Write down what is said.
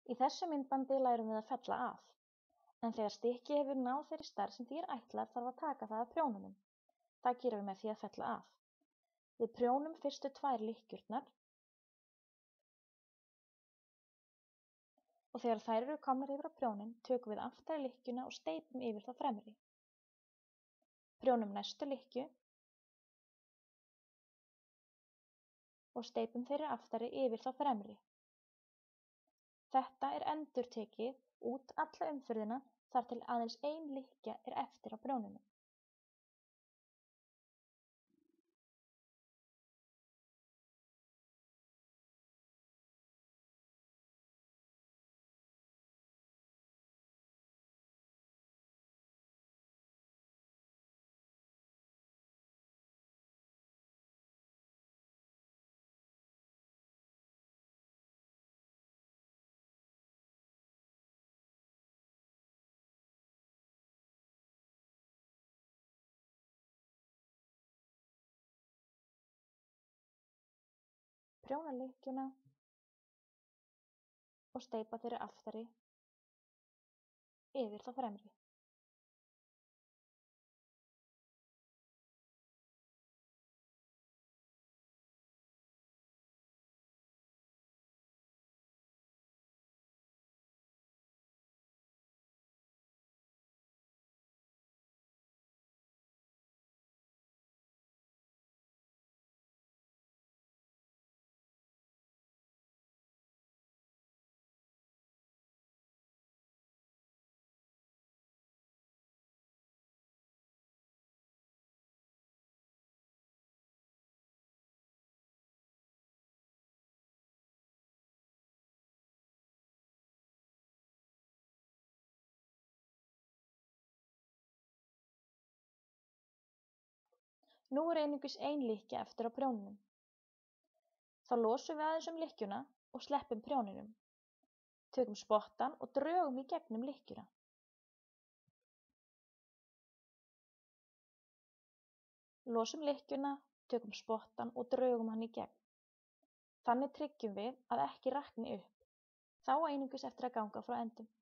Í þessu myndbandi lærum við að fella af, en þegar stykki hefur náð þeirri stærð sem því er ætlað þarf að taka það af prjónunum. Það gerum við með því að fella af. Við prjónum fyrstu 2 lykkjurnar og þegar þær eru komnar yfir á prjónin tökum við aftari lykkjuna og steypum yfir þá fremri. Prjónum næstu lykkju og steypum þeirri aftari yfir þá fremri. Þetta er endurtekið út alla umferðina þar til aðeins 1 lykkja er eftir á prjónunum. Prjóna lykkjuna og steypa þeirri aftari yfir þá fremri. Nú er einungis 1 lykkja eftir á prjónunum. Þá losum við aðeins lykkjuna og sleppum prjóninum. Tökum spottann og drögum í gegnum lykkjuna. Losum lykkjuna, tökum spottann og drögum hann í gegn. Þannig tryggjum við að ekki rakni upp. Þá á einungis eftir að ganga frá endum.